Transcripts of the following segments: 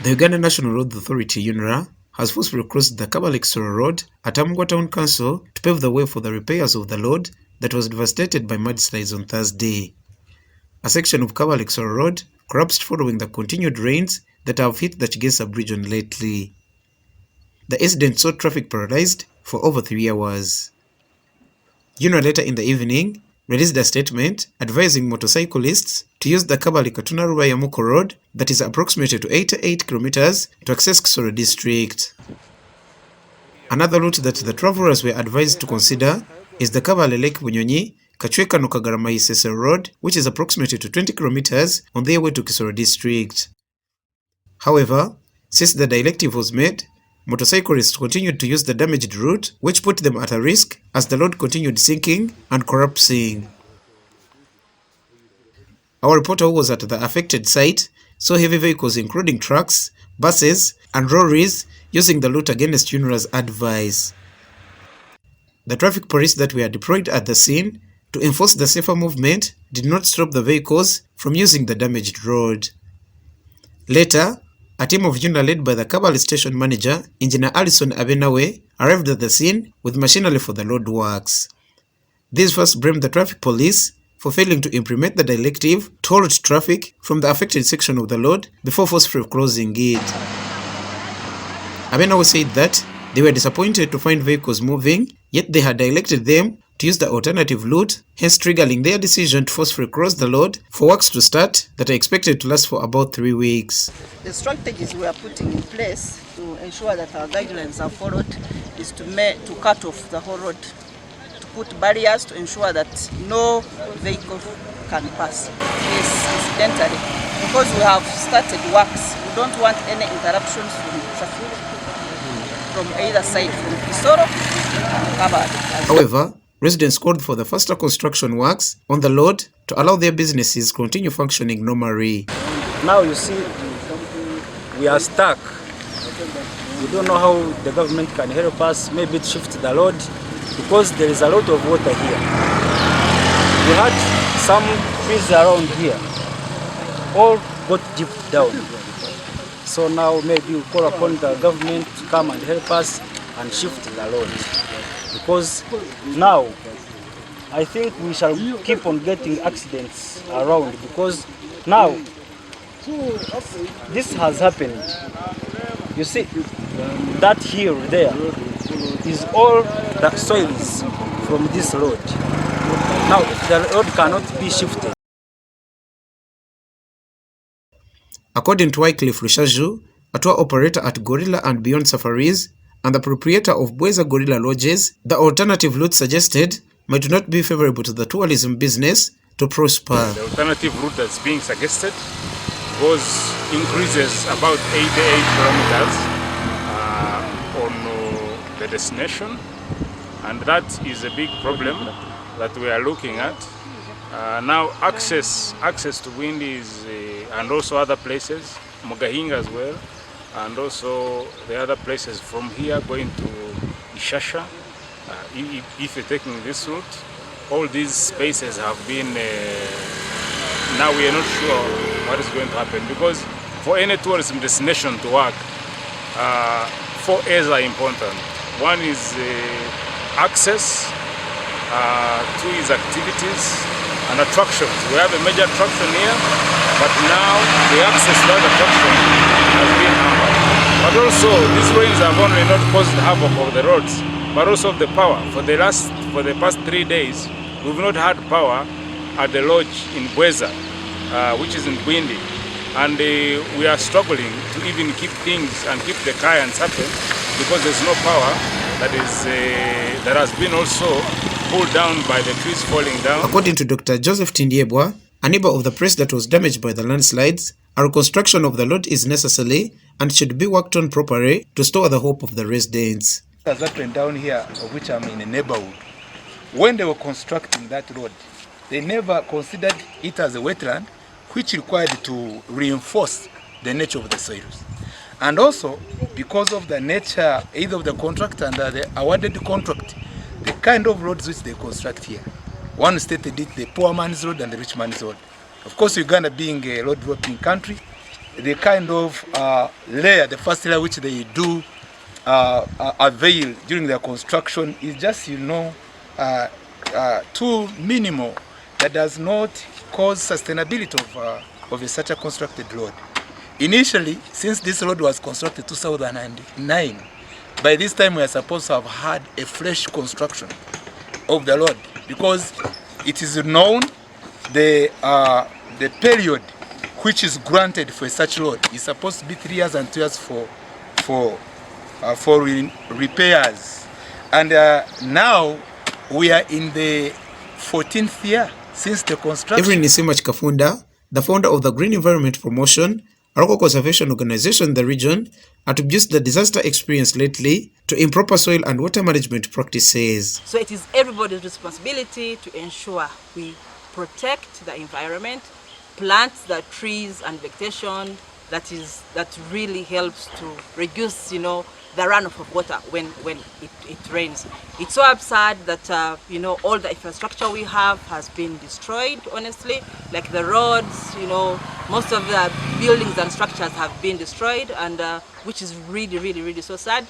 The Uganda National Roads Authority (UNRA) has forcefully closed the Kabale-Kisoro road at Hamurwa Town Council to pave the way for the repairs of the road that was devastated by mudslides on Thursday. A section of Kabale-Kisoro road collapsed following the continued rains that have hit the Kigezi region lately. The incident saw traffic paralyzed for over 3 hours. UNRA later in the evening released a statement advising motorcyclists to use the Kabale-Katuna-Rubaya-Muko road that is approximately to 88 kilometers to access Kisoro district. Another route that the travelers were advised to consider is the Kabale-Lake Bunyonyi-Kacwekano-Kagarama-Heisesero road, which is approximately to 20 kilometers on their way to Kisoro district. However, since the directive was made, motorcyclists continued to use the damaged route, which put them at a risk as the road continued sinking and collapsing. Our reporter who was at the affected site saw heavy vehicles including trucks, buses, and lorries using the route against UNRA'S advice. The traffic police that were deployed at the scene to enforce the safer movement did not stop the vehicles from using the damaged road. Later, a team of UNRA led by the Kabale station manager, Engineer Alison Abenawe, arrived at the scene with machinery for the road works. These first blamed the traffic police for failing to implement the directive to halt traffic from the affected section of the road before forcefully closing it. Abenawe said that they were disappointed to find vehicles moving, yet they had directed them to use the alternative route, hence triggering their decision to forcefully cross the road for works to start that are expected to last for about 3 weeks. The strategies we are putting in place to ensure that our guidelines are followed is to cut off the whole road, to put barriers to ensure that no vehicle can pass. Yes, incidentally, because we have started works, we don't want any interruptions from traffic from either side, from Kisoro and Kabale. However, residents called for the faster construction works on the road to allow their businesses continue functioning normally. Now you see, we are stuck. We don't know how the government can help us, maybe shift the road, because there is a lot of water here. We had some trees around here, all got deep down. So now maybe we call upon the government to come and help us and shift the road. Because now I think we shall keep on getting accidents around, because now this has happened. You see, that hill there is all the soils from this road. Now if the road cannot be shifted. According to Wycliffe Rushaju, a tour operator at Gorilla and Beyond Safaris and the proprietor of Bweza Gorilla Lodges, the alternative route suggested might not be favorable to the tourism business to prosper. The alternative route that's being suggested increases about 88 kilometers on the destination, and that is a big problem that we are looking at. Now access to Windi is, and also other places, Mugahinga as well, and also the other places from here going to Ishasha. If you're taking this route, all these spaces have been, now we are not sure what is going to happen, because for any tourism destination to work, 4 A's are important. One is access, 2 is activities, and attractions. We have a major attraction here, but now the access to that attraction has been hampered. But also, these rains have only not caused havoc of the roads, but also of the power. For the past 3 days, we've not had power at the lodge in Bweza, which is in Bwindi, and we are struggling to even keep things and keep the clients happy because there's no power. That has been also pulled down by the trees falling down. According to Dr. Joseph Tindiebwa, a neighbor of the place that was damaged by the landslides, a reconstruction of the road is necessary and should be worked on properly to restore the hope of the residents. That went down here, of which I'm in a neighborhood, when they were constructing that road, they never considered it as a wetland, which required to reinforce the nature of the soils. And also, because of the nature either of the contract and the awarded contract, the kind of roads which they construct here. One stated it the poor man's road and the rich man's road. Of course, Uganda being a road developing country, the kind of layer, the first layer which they do avail during their construction is just, too minimal, that does not cause sustainability of such a constructed road. Initially, since this road was constructed 2009, by this time we are supposed to have had a fresh construction of the road, because it is known the period which is granted for such road is supposed to be 3 years and 2 years for repairs, and now we are in the 14th year since the construction. Even Nisimach Kafunda, the founder of the Green Environment Promotion, a local conservation organization in the region, attributes the disaster experience lately to improper soil and water management practices. So it is everybody's responsibility to ensure we protect the environment, plant the trees and vegetation that really helps to reduce, the runoff of water when it rains. It's so absurd that all the infrastructure we have has been destroyed, honestly, like the roads, most of the buildings and structures have been destroyed, and which is really, really, really so sad.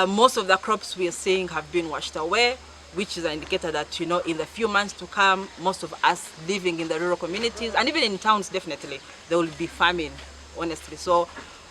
Most of the crops we are seeing have been washed away, which is an indicator that, in the few months to come, most of us living in the rural communities, and even in towns, definitely, there will be famine, honestly. So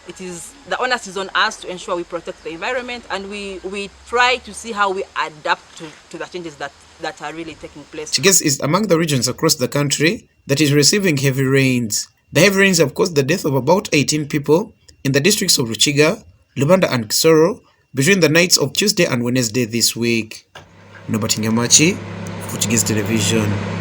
the onus is on us to ensure we protect the environment, and we try to see how we adapt to the changes that are really taking place. Kigezi is among the regions across the country that is receiving heavy rains. The heavy rains have caused the death of about 18 people in the districts of Ruchiga, Lubanda and Kisoro between the nights of Tuesday and Wednesday this week. Norbert Nyamachi for Kigezi Television.